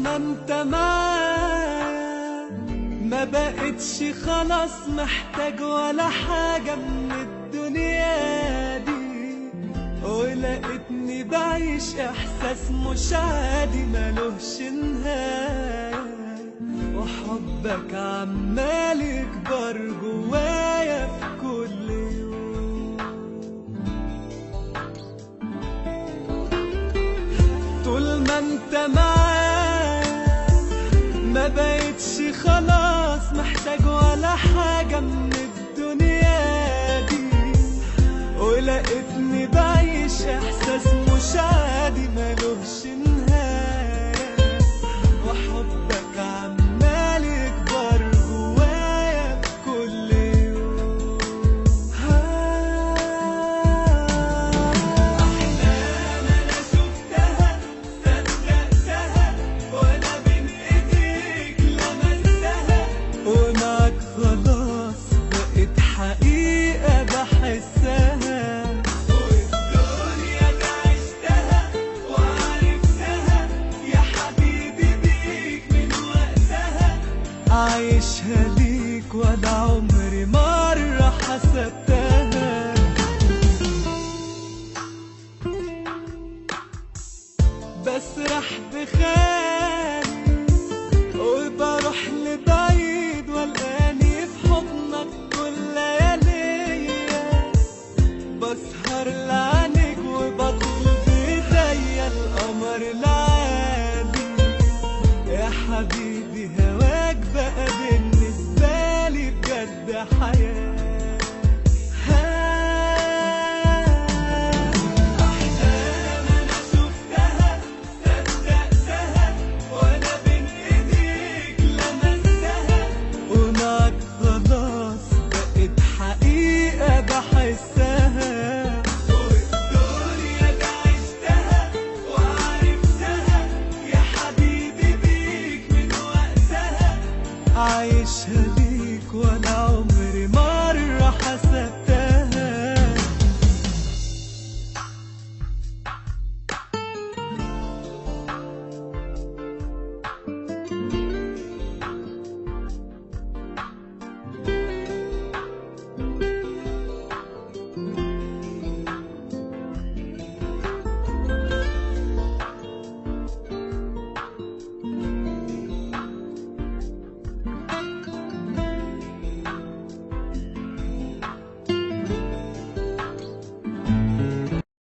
ما انت معايا ما بقتش خلاص محتاج ولا حاجة من الدنيا دي، ولقيتني بعيش احساس مش عادي ملوش نهاية، وحبك عمال يكبر جوايا في كل يوم. طول ما انت معايا ما بقتش خلاص محتاج ولا حاجة من الدنيا دي، ولقيتني بعيش احساس مش عادي ملوش نهاية، وحبك عمال يكبر جوايا في كل يوم. أحلام أنا شفتها صدقتها وأنا بين إيديك لمستها، ومعاك خلاص بقت حقيقة بحسها، والدنيا دي عشتها وعرفتها يا حبيبي بيك من وقتها، عايشها ليك ولا عمري مرة حسبتها. بسرح بخيال